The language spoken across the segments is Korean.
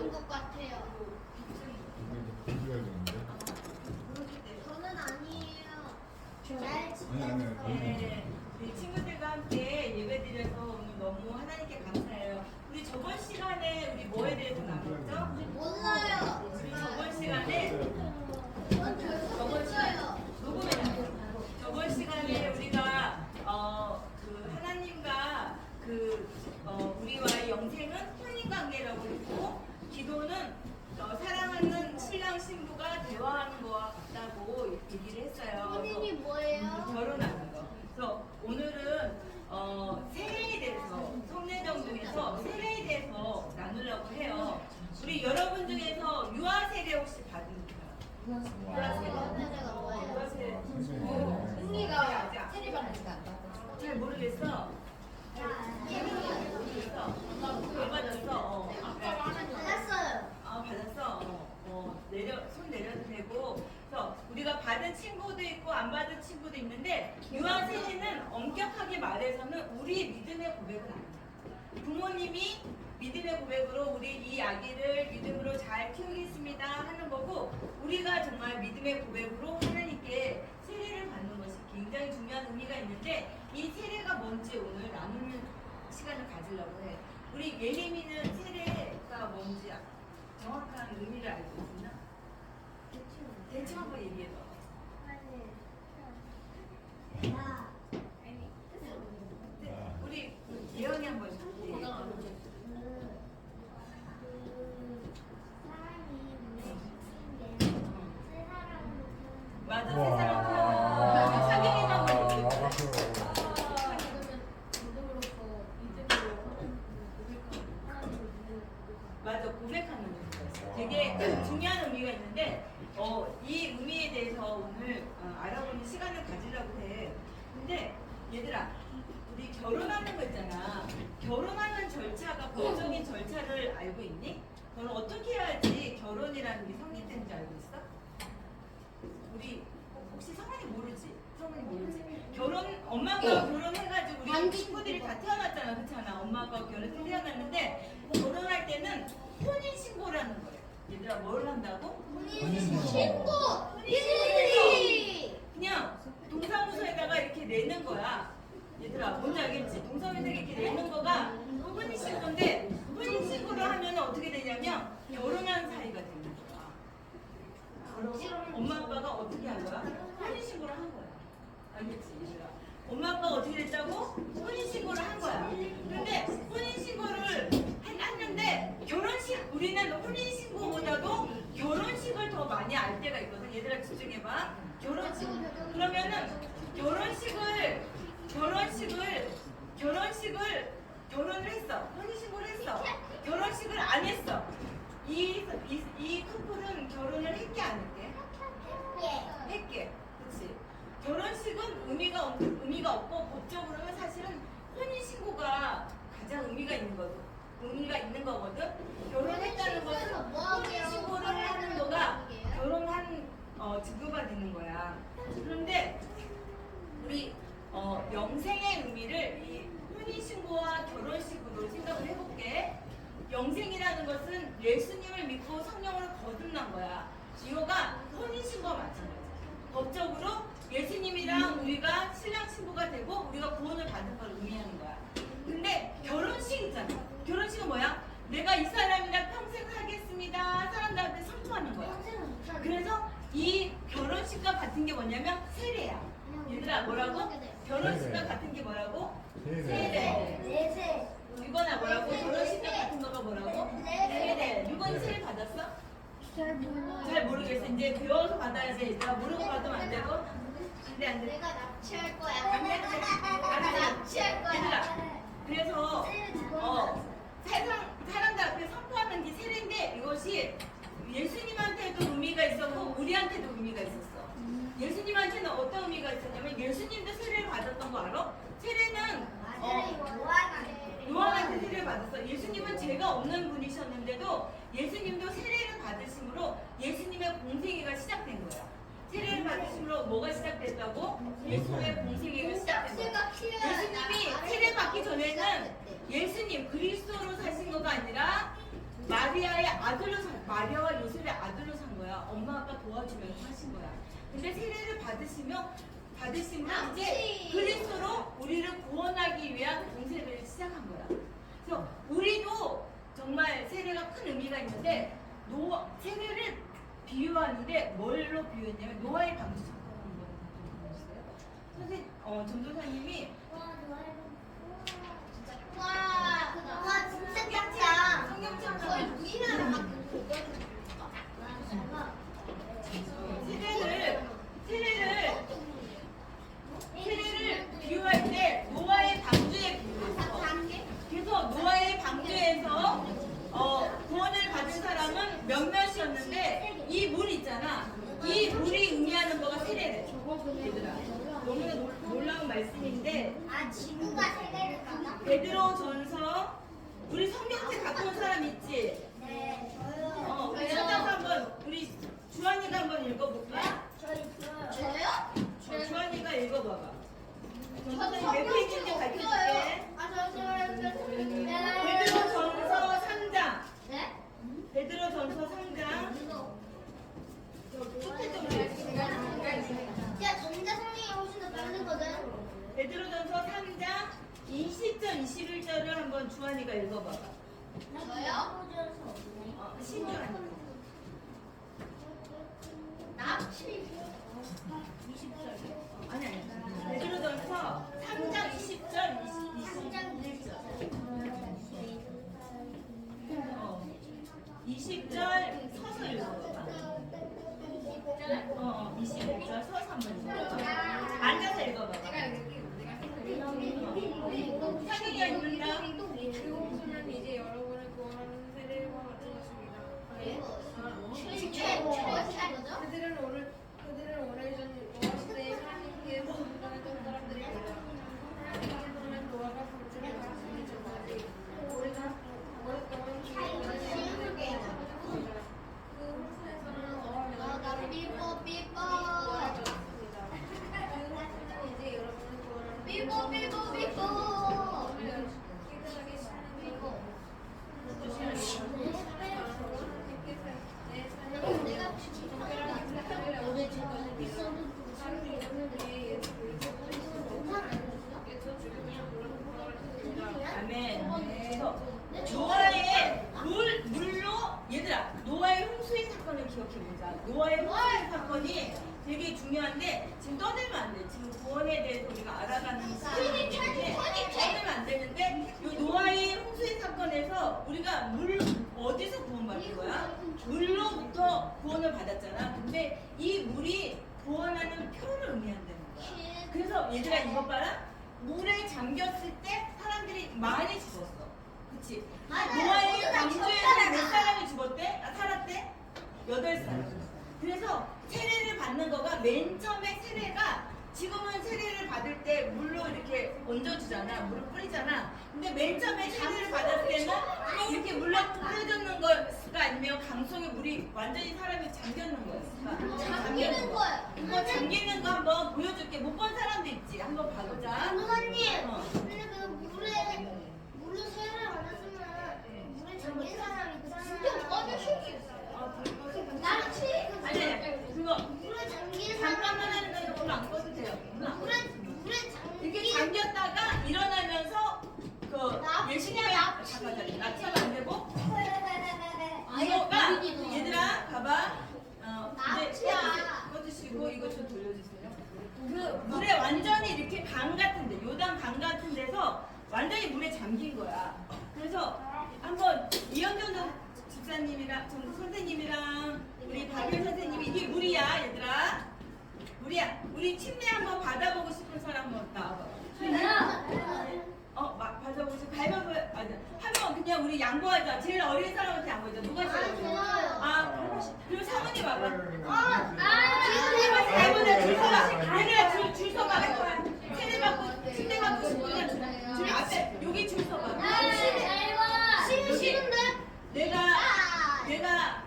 있는 것 같아요. 저는 아니에요. 잘 지냈어요. 네, 우리 친구들과 함께 예배드려서 오늘 너무 하나님께 감사해요. 우리 저번 시간에 우리 뭐에 대해서 나눴죠? 몰라요. 우리 저번 시간에 전 결국했어요. 저번 시간에 우리가 그 하나님과 우리와의 영생은 혼인 관계라고 했고, 기도는 사랑하는 신랑 신부가 대화하는 것과 같다고 얘기를 했어요. 혼인이 뭐예요? 결혼하는 거. 그래서 오늘은 세례에 대해서, 성례정 중에서 세례에 대해서 나누려고 해요. 우리 여러분 중에서 유아 세례 혹시 받은 사람? 유아 세례. 세례가 뭐예요? 유아 세례. 흥미가 세례 받으니까 안 받았어. 잘 모르겠어. 모르겠어. 안 받았어. 받았어요. 받았어. 손 내려도 되고. 그래서 우리가 받은 친구도 있고 안 받은 친구도 있는데, 유아 세례는 엄격하게 말해서는 우리 믿음의 고백은 아니야. 부모님이 믿음의 고백으로 우리 이 아기를 믿음으로 잘 키우겠습니다 하는 거고, 우리가 정말 믿음의 고백으로 하나님께 세례를 받는 것이 굉장히 중요한 의미가 있는데, 이 세례가 뭔지 오늘 나누는 시간을 가지려고 해. 우리 예림이는 세례가 뭔지 정확한 의미를 알고 있나? 대충 한번 얘기해봐. 우리 예언이 한번 얘기해. 맞아, 세 사람 태어나. 상경이도 한번 얘기해. 맞아, 고백하는 의미가 있어. 되게 중요한 의미가 있는데, 이 의미에 대해서 오늘 알아보는 시간을 가지려고 해. 근데 얘들아, 우리 결혼하는 거 있잖아. 결혼하는 절차가, 법적인 절차를 알고 있니? 너는 어떻게 해야지 결혼이라는 게 성립되는지 알고 있어? 우리 혹시 성원이 모르지? 성원이 모르지? 엄마가 결혼해가지고 우리 친구들이 다 태어났잖아, 그렇잖아. 엄마가 결혼해서 태어났는데, 결혼할 때는 혼인 신고라는 거예요. 얘들아, 뭘 한다고? 혼인 신고! 그냥 동사무소에다가 이렇게 내는 거야. 얘들아, 뭔지 알겠지? 동사무소에 이렇게 내는 거가 혼인 신고인데, 혼인 신고를 하면 어떻게 되냐면 결혼한 사이가 되는 거야. 그럼 엄마 아빠가 어떻게 한 거야? 혼인 신고를 한 거야. 알겠지, 얘들아? 엄마 아빠가 어떻게 됐다고? 혼인 신고를 한 거야. 근데 혼인 신고를 했는데 우리는 혼인 신고보다도 결혼식을 더 많이 알 때가 있거든. 얘들아, 집중해봐. 결혼식. 그러면은 결혼을 했어. 혼인 신고를 했어. 결혼식을 안 했어. 이 커플은 결혼을 했게 안 했게? 했게. 그렇지. 결혼식은 의미가 없고, 법적으로는 사실은 혼인 신고가 가장 의미가 있는 거거든. 결혼했다는 것은 혼인 신고를 하는 거가 결혼한 증거가 되는 거야. 그런데 우리 영생의 의미를 이 혼인 신고와 결혼식으로 생각을 해볼게. 영생이라는 것은 예수님을 믿고 성령으로 거듭난 거야. 이거가 혼인 신고와 마찬가지야. 법적으로 예수님이랑 우리가 신랑 신부가 되고 우리가 구원을 받은 걸 의미하는 거야. 근데 결혼식 있잖아. 결혼식은 뭐야? 내가 이 사람이랑 평생 살겠습니다. 사람들한테 선포하는 거야. 그래서 이 결혼식과 같은 게 뭐냐면 세례야. 얘들아, 뭐라고? 결혼식과 같은 게 뭐라고? 세례. 유건아, 뭐라고? 결혼식과 같은 거가 뭐라고? 세례. 유건이 세례 받았어? 잘 모르겠어. 이제 배워서 받아야 돼. 얘들아, 모르고 받으면 안 되고. 안 돼. 내가 납치할 거야. 안 돼. 납치할 거야. 얘들아, 그래서 사람들 앞에 선포하는 게 세례인데, 이것이 예수님한테도 의미가 있었고 우리한테도 의미가 있었어. 예수님한테는 어떤 의미가 있었냐면, 예수님도 세례를 받았던 거 알아? 세례는 요한한테 세례를 받았어. 예수님은 죄가 없는 분이셨는데도 예수님도 세례를 받으심으로 예수님의 공생애가 시작된 거야. 세례를 받으심으로 뭐가 시작됐다고? 예수님의 공생애가 시작된 거야. 예수님이 세례 받기 전에는 예수님 그리스도로 사신 거가 아니라 마리아와 요셉의 아들로 산 거야. 엄마 아빠 도와주면서 하신 거야. 근데 세례를 받으시면 이제 그리스도로 우리를 구원하기 위한 공세를 시작한 거야. 그래서 우리도 정말 세례가 큰 의미가 있는데 세례를 비유하는데 뭘로 비유했냐면 노아의 방주 사건인 거예요. 전도사님이 와 진짜 짱짱. 성경책 거의 우리나라 세례를 비유할 때 노아의 방주에 비유했어. 그래서 노아의 방주에서 구원을 받은 사람은 몇몇이었는데 이 물 있잖아. 이 물이 의미하는 거가 세례래. 얘들아. 너무나 놀라운 말씀인데 지구가 세계를 가나? 베드로전서 우리 성경책 갖고 온 사람 있지? 네 저요. 우리 찾아서 한번 우리 주한이가 한번 읽어볼까? 저요? 주한이가 읽어봐봐. 저 전도사님 몇 페이지인지 밝혀줄게. 베드로전서 3장. 네? 베드로전서 3장. 끝에 좀 야 전자 성경이 훨씬 더 빠르거든. 베드로전서 3장 20절 21절을 한번 주한이가 읽어봐봐. 저요? 신주한이. 납치. 아니. 베드로전서 3장 20절 21절. 20절 서서 읽어봐봐. 21절 서서 한번 읽어봐. 앉아서 읽어봐봐. 상의가 읽는다. 그 홍수는 이제 여러분을 구원하는 세례와 같은 것입니다. 그들은 오래전 노아 시대에 하나님께 순종했던 사람들입니다. 하나님께서는 노아가 방주를 가시기 전까지 오랫동안 그 홍수에서는 노아가 삐뽀삐뽀. 구원하셨습니다. 그 홍수는 이제 여러분을 구원하는 삐뽀삐뽀삐뽀. 깨끗하게 씻는 삐뽀. 아멘. 그래서 노아의 물로 얘들아 노아의 홍수의 사건을 기억해보자. 노아의 홍수의 사건이 되게 중요한데 지금 떠들면 안 돼. 지금 구원에 대해서 우리가 알아가는 시간인데 떠들면 안 되는데 이 노아의 홍수의 사건에서 우리가 물 어디서 구원받은 거야? 물로부터 구원을 받았잖아. 근데 이 물이 구원하는 표를 의미한다는 거야. 그래서 얘들아 이거 봐라. 물에 잠겼을 때 사람들이 많이 죽었어. 그치? 노아의 방주에서 몇 사람이 죽었대? 살았대? 8사람. 그래서 세례를 받는 거가 맨 처음에 세례가 지금은 세례를 받을 때 물로 이렇게 얹어주잖아. 물을 뿌리잖아. 근데 맨 처음에 세례를 받았을 때는 이렇게 물로 뿌려주는 걸까 아니면 강속에 물이 완전히 사람이 잠겼는 거였을까? 잠기는 거야. 이거 잠기는 거 한번 보여줄게. 못 본 사람도 있지. 한번 봐보자. 선생님, 어. 근데 그 물에 세례를 받았으면 물에 잠긴 사람이 그 사람 진짜 빠져죽겠어요. 납치? 아니 그거 물에 잠긴 잠깐만 사람 하는 거는 별로 안 꺼도 돼요. 물에 이렇게 잠긴 잠겼다가 일어나면서 그 예수님의 낙차가 안 되고 이거가 얘들아 봐봐. 이제 납치야. 꺼주시고 이거 좀 돌려주세요. 그 물에 완전히 이렇게 강 같은데 요단 강 같은 데서 완전히 물에 잠긴 거야. 그래서 한번 이현정 집사님이랑 선생님이랑 우리 박일 선생님이 이게 물이야 얘들아. 물이야. 우리 침대 한번 받아보고 싶은 사람 한번 나와봐. 받아보고 싶어. 가위바위보 한번 그냥 우리 양보하자. 제일 어린 사람한테 양보하자. 누가 제일 어려? 그리고 사모님 와봐. 가위바위보 줄 서봐. 얘들아 줄 서봐. 세례 받고 침대 받고 싶으면 줄 앞에 여기 줄 서봐. 싫은데? 내가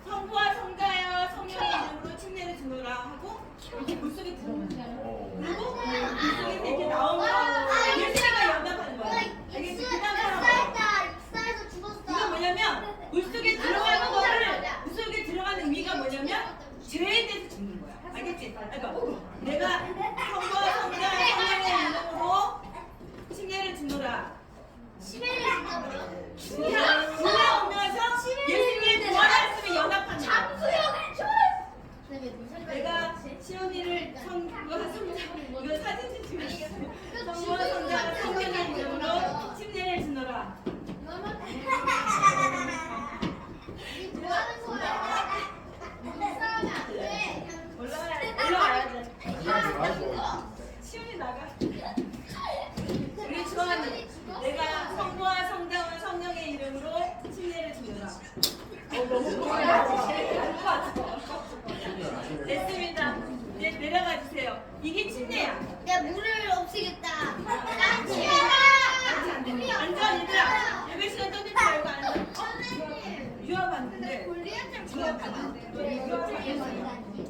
성부와 성자여 성령의 이름으로 침례를 주노라 하고 이렇게 물속에 들어가는 거야. 그리고 물속에서 이렇게 나오면 예수가 연답하는 거야. 알겠지? 그 다음 사람 익사에서 죽었어. 이건 뭐냐면 왜냐면 물속에 들어가는 거를 물속에 들어가는 의미가 뭐냐면 죄에 대해서 죽는 거야. 알겠지? 그러니까 내가 성부와 성자 성령의 이름으로 침례를 주노라. 치매를 진짜로요? 주야 오면서 예수님의 부활하심에 연합하는 거야. 잠수형을 줘! 내가 시온이를 성부와 성자 이거 사진 찍으면 성부와 성자 성령의 이름으로 침례를 주노라. 뭐 하는 거야? 이상하면 안 돼. 올라와야 돼. 시온이 나가. 우리 주하는 내가 성부와 성자와 성령의 이름으로 침례를 주노라. 됐습니다. 이제 내려가 주세요. 이게 침례야. 내 물을 없애겠다. 난 앉아, 치매다. 앉아, 얘들아. 예배 시간 떠들지 말고 앉아. 선생님. 유압 안 된대. 골리앗을 유압 안 돼. 유압 안 돼.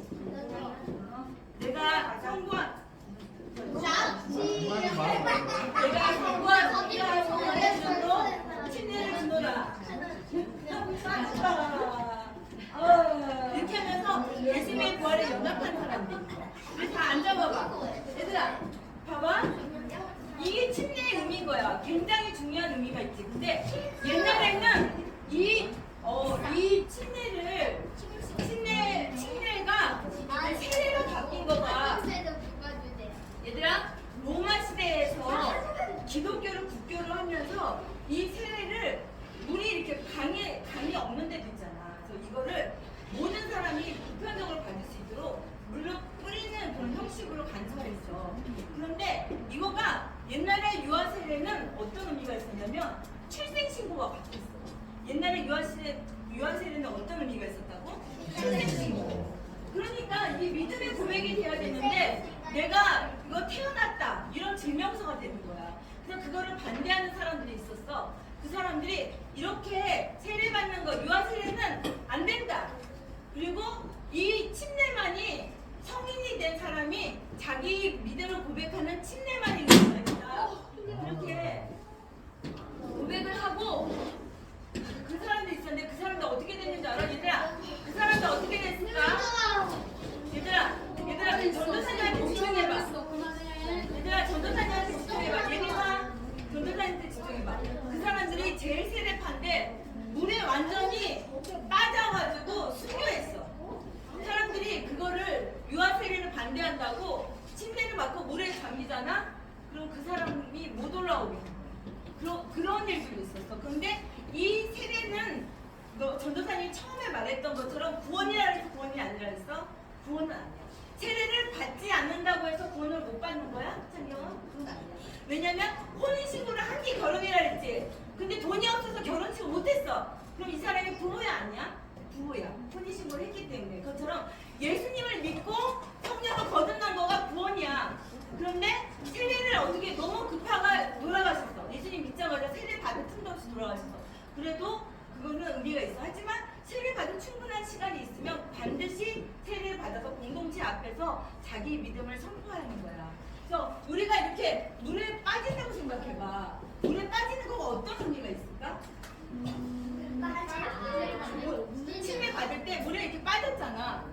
내가 성부와 내가 성부와 성자와 성령의 이름으로 침례를 주노라. 이렇게 하면서 예수님의 부활에 연합한 사람들. 우리 다 앉아봐봐. 얘들아, 봐봐. 이게 침례의 의미인 거야. 굉장히 중요한 의미가 있지. 근데 옛날에는 이 침례가 세례로 바뀐 거가 얘들아 로마 시대에서 기독교를 국교로 하면서 이 세례를 물이 이렇게 강이 없는 데도 있잖아. 그래서 이거를 모든 사람이 보편적으로 받을 수 있도록 물로 뿌리는 그런 형식으로 간섭했어. 그런데 이거가 옛날에 유아 세례는 어떤 의미가 있었냐면 출생 신고가 바뀌었어. 옛날에 유아 세례는 어떤 의미가 있었다고? 출생 신고. 그러니까 이 믿음의 고백이 돼야 되는데 내가 이거 태어났다 이런 증명서가 되는 거야. 그래서 그거를 반대하는 사람들이 있었어. 그 사람들이 이렇게 세례 받는 거 유아 세례는 안 된다. 그리고 이 침례만이 성인이 된 사람이 자기 믿음을 고백하는 침례만이 있는 거다. 이렇게 고백을 하고 그 사람도 있었는데 그 사람도 어떻게 됐는지 알아? 얘들아 그 사람도 어떻게 됐을까? 얘들아 그 전도사님한테 집중해봐. 얘들아 전도사님한테 집중해봐. 얘네가 전도사님한테 집중해봐. 그 사람들이 제일 세례파인데 물에 완전히 빠져가지고 순교했어. 사람들이 그거를 유아 세례를 반대한다고 침례를 받고 물에 잠기잖아? 그럼 그 사람이 못 올라오게 된 거야. 그런 일들도 있었어. 근데 이 세례는 너 전도사님이 처음에 말했던 것처럼 구원이라 해서 구원이 아니라 했어? 구원은 아니야. 세례를 받지 않는다고 해서 구원을 못 받는 거야? 창경은? 그건 아니야. 왜냐면 혼인신고를 한 게 결혼이라 했지. 근데 돈이 없어서 결혼식을 못했어. 그럼 이 사람이 부모야 아니야? 부모야. 혼인신고를 했기 때문에. 그것처럼 예수님을 믿고 성령을 거듭난 거가 구원이야. 그런데 세례를 어떻게 너무 급하게 돌아가셨어. 예수님 믿자마자 세례 받을 틈도 없이 돌아가셨어. 그래도 그거는 의미가 있어. 하지만 세례 받을 충분한 시간이 있으면 반드시 세례를 받아서 공동체 앞에서 자기 믿음을 선포하는 거야. 그래서 우리가 이렇게 물에 빠진다고 생각해봐. 물에 빠지는 거가 어떤 의미가 있을까? 침례 받을 때 물에 이렇게 빠졌잖아.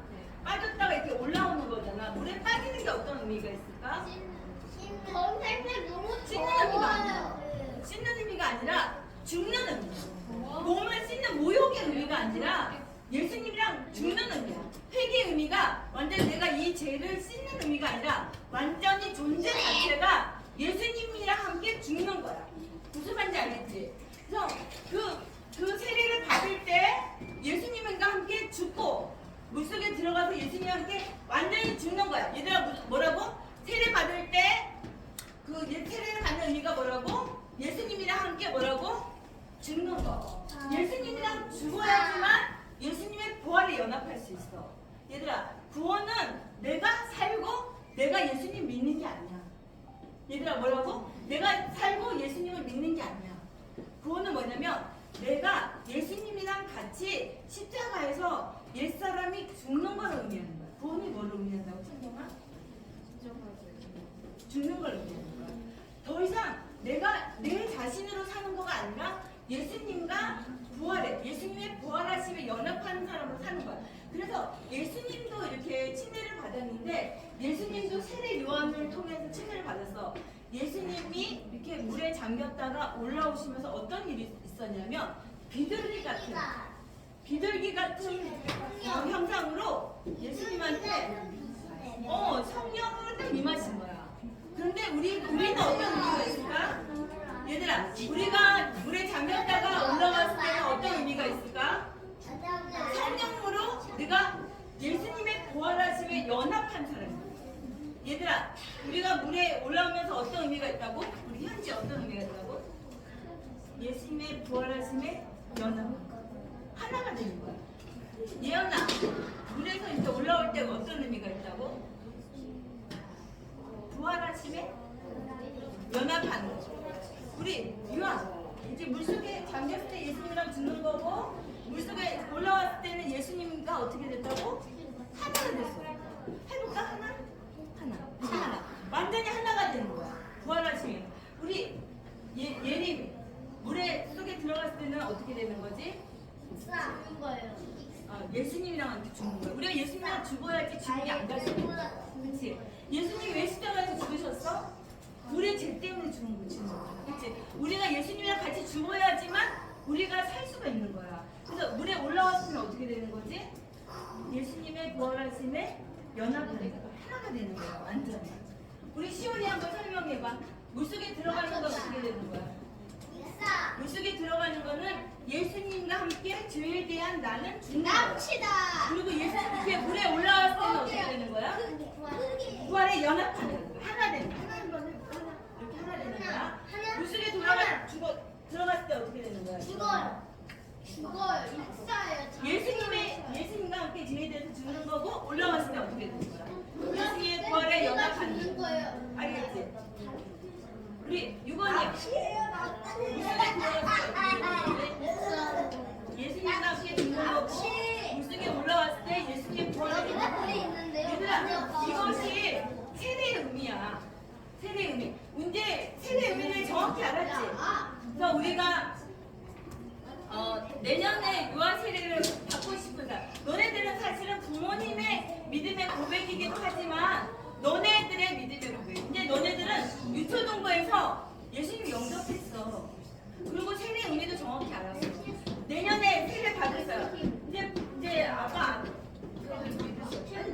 빠졌다가 이렇게 올라오는 거잖아. 물에 빠지는 게 어떤 의미가 있을까? 선생님 너무 씻는 의미가 아니라 씻는 의미가 아니라 죽는 의미. 몸을 씻는 모욕의 의미가 아니라 예수님이랑 죽는 의미야. 회개의 의미가 완전히 내가 이 죄를 씻는 의미가 아니라 완전히 존재 자체가 예수님이랑 함께 죽는 거야. 무슨 말인지 알겠지? 그래서 그 세례를 받을 때 예수님과 함께 죽고 물속에 들어가서 예수님과 함께 완전히 죽는 거야. 얘들아 뭐라고? 세례 받을 때 그 세례를 받는 의미가 뭐라고? 예수님이랑 함께 뭐라고? 죽는 거. 예수님이랑 죽어야지만 예수님의 부활에 연합할 수 있어. 얘들아 구원은 내가 살고 내가 예수님 믿는 게 아니야. 얘들아 뭐라고? 내가 살고 예수님을 믿는 게 아니야. 구원은 뭐냐면 내가 예수님이랑 같이 십자가에서 옛사람이 죽는 걸 의미하는 거야. 구원이 뭘 의미한다고 찬경아? 죽는 걸 의미하는 거야. 더 이상 내가 내 자신으로 사는 거가 아니라 예수님과 부활해. 예수님의 부활하심에 연합하는 사람으로 사는 거야. 그래서 예수님도 이렇게 침례를 받았는데 예수님도 세례 요한을 통해서 침례를 받았어. 예수님이 이렇게 물에 잠겼다가 올라오시면서 어떤 일이 있었냐면 비둘기 같은 형상으로 예수님한테 성령으로 딱 임하신 거야. 그런데 우리는 어떤 의미가 있을까? 얘들아, 우리가 물에 잠겼다가 올라왔을 때는 어떤 의미가 있을까? 성령으로 내가 예수님의 부활하심에 연합한 사람이야. 얘들아, 우리가 물에 올라오면서 어떤 의미가 있다고? 우리 현재 어떤 의미가 있다고? 예수님의 부활하심에 연합. 하나가 되는 거야. 예언아, 물에서 이제 올라올 때 어떤 의미가 있다고? 부활하심에 연합하는 거죠. 우리 유아, 이제 물속에 잠겼을 때 예수님이랑 죽는 거고 물속에 올라왔을 때는 예수님과 어떻게 됐다고? 하나가 됐어. 해볼까? 하나. 완전히 하나가 되는 거야. 부활하심에. 우리 예림 물에 속에 들어갔을 때는 어떻게 되는 거지? 죽는 거예요. 예수님이랑 한테 죽는 거야. 우리가 예수님이랑 죽어야지 지옥에 안 갈 수 있는 거야. 그렇지? 예수님 왜 십자가에서 죽으셨어? 우리의 죄 때문에 죽은 거지. 그렇지? 우리가 예수님이랑 같이 죽어야지만 우리가 살 수가 있는 거야. 그래서 물에 올라왔으면 어떻게 되는 거지? 예수님의 부활하심에 연합하는 거야. 하나가 되는 거야. 완전히. 우리 시온이 한번 설명해봐. 물속에 들어가는 건 어떻게 되는 거야? 물속에 들어가는 거는 예수님과 함께 죄에 대한 나는 죽는 거야. 그리고 예수님께 물에 올라왔을 때는 어떻게 되는 거야? 부활에 연합하는 거야. 하나 되는 거야. 이렇게 하나 되는 거야. 물속에 들어갔을 때 어떻게 되는 거야? 죽어요. 예수님과 함께 죄에 대해서 죽는 거고 올라왔을 때 어떻게 되는 거야? 예수님의 부활에 연합하는 거야. 알겠지? 우리 유건이 예수님과 함께 죽는 거고 물속에 올라왔을 때 예수님의 부활에 연합하는 거야. 얘들아, 이것이 세례의 의미야. 세례의 의미. 이제 세례의 의미를 정확히 알았지? 그래서 우리가 내년에 유아 세례를 받고 싶은 사람, 너네들은 사실은 부모님의 믿음의 고백이기도 하지만 너네들의 믿음의 고백. 이제 너네들은 유초동거에서 예수님 영접했어. 그리고 세례의 의미도 정확히 알았어. 내년에 세례 받을 사람. 이제 아까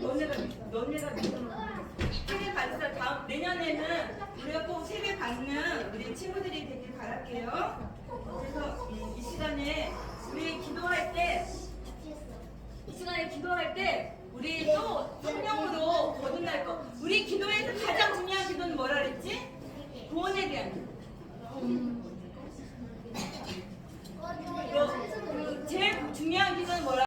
너네가 믿음을 세례 받을 사람. 다음 내년에는 우리가 꼭 세례 받는 우리 친구들이 되길 바랄게요. 그래서 이 시간에 우리 기도할 때, 우리 또 성령으로 거듭날 거. 우리 기도에서 가장 중요한